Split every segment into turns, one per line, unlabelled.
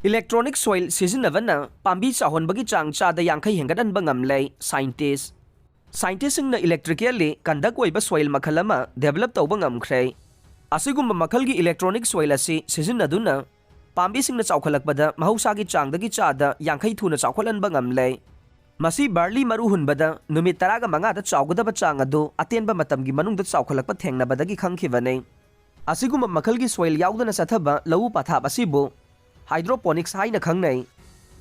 Electronic soil sizinabana pambi chahonbagi chang chada yankhai hengadanba ngamlei Scientists na electrically conduct oiba soil makhalama develop tawba ngamkhre. Asigumba makhalgi electronic soil asi sizinaduna pambi singna chawkhalakbada mahusagi changdagi chada yankhai thuna chawkhalanba ngamlei. Masi barley maru hunbada numit 15 da chawgadaba chang adu atenba matamgi manungda chawkhalakpa thengnabadagi khangkhibane. Asigumba makhalgi soil yaudana sathaba lau pathap asibu hydroponics haina khangnai.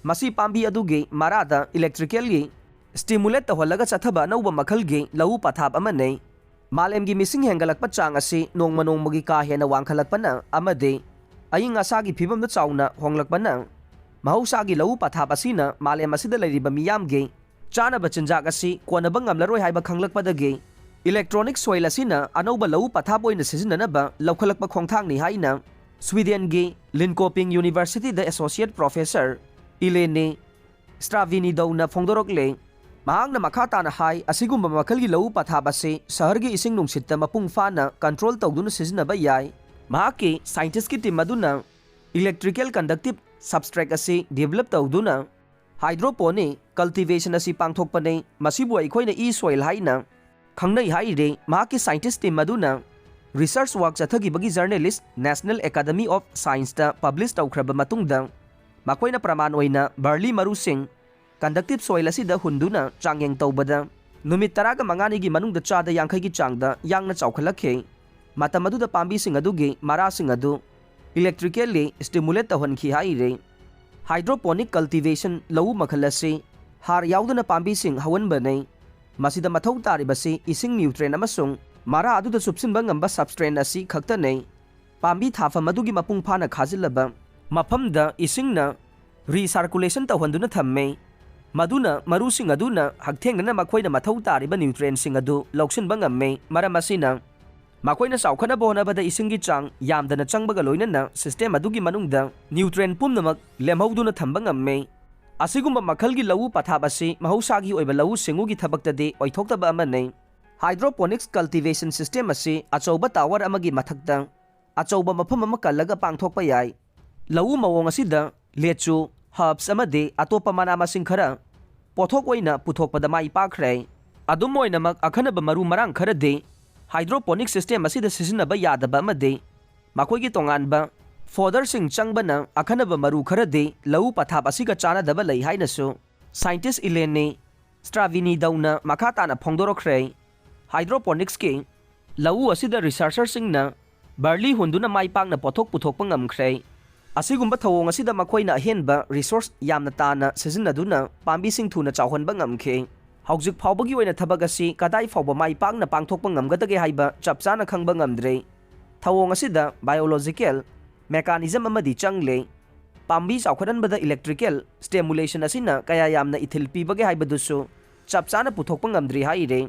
Masi pambi adugi marada electrically stimulate tawhalaga chathaba nauba makhalgi lau pathap amane. Malemgi missing hengalakpa chang asi nongmanongmagi ka hena wangkhalakpana amade aying asagi phibamda chawna honglakpana mahusagi lau pathap asina malem asida leiriba miyamgi chanaba chinjak asi konaba ngamlaroi haiba khanglakpadagi electronic soil asina anauba lau pathap oina sizinanaba laukhalakpa khongthangni haina Sweden gi Linköping University the Associate Professor Ilene Stravinidowna phongdorokle mahangna makhatana hai asigumba makhalgi lau pathap ase sahargi ising nungsitta mapung fana control tawduna sizinaba yai mahaki scientist ki team aduna electrical conductive substrate ase develop tawduna hydroponic cultivation ase pangthokpane masibu aikoina e soil haina khangnai haire mahaki scientist team aduna research work chathagibagi journalist National Academy of Science ta publish tawkhraba matungda makoina praman oina barley marusing conductive soil asida hunduna changyeng tawbada numit 15 gi manungda chada yankhai gi changda yangna chawkhalakhe matamaduda pambi sing adugi mara sing adu electrically stimulate tawhanki haire hydroponic cultivation lau makhalase har yauduna pambi sing hawanbanai masida mathau taribase ising nutrient amasung mara aduda subsinba ngamba substrate asi khaktanei pambi thafam adugi mapung phana khajilaba mafamda isingna recirculation tawhanduna thamme maduna marusing aduna hakthengna makhoina mathau tariba nutrient sing adu loksinba ngamme maram asina makoina chawkhana bonabada isingi chang yamdana changbaga loinana system adugi manungda nutrient pumnamak lemhauduna thamba ngamme asigumba makhalgi lau pathap ase mahusagi oiba lau singugi thabaktade oithoktaba amane hydroponics cultivation system ase achauba tower amagi mathakta achauba mafam ama kallaga pangthokpa yai lau mawong asida lechu herbs amade atopa mana masing khara pothok oina puthokpada mai pakhre adum oinamak akhanaba maru marang kharade hydroponic system asida sizinaba yadaba amade makoigi tonganba fodder sing changbana akhanaba maru kharade lau pathap asiga chanadaba lei hainasu scientist Ilene Stravinidowna makhatana phongdorokre hydroponics ke lau asida researcher singna barley hunduna mai pakna pothok puthokpa ngamkhre asigumba thawong asida makoina ahenba resource yamna tana sizinaduna pambi sing thuna chawhanba ngamkhe haujik phawbagi oina thabak asi kadai phawba mai pakna pangthokpa ngamgadage haiba chapchana khangba ngamdre thawong asida biological mechanism amadi changle pambi chawkhadanbada electrical stimulation asina kaya yamna ithil pibage haibadusu chapchana puthokpa ngamdri haire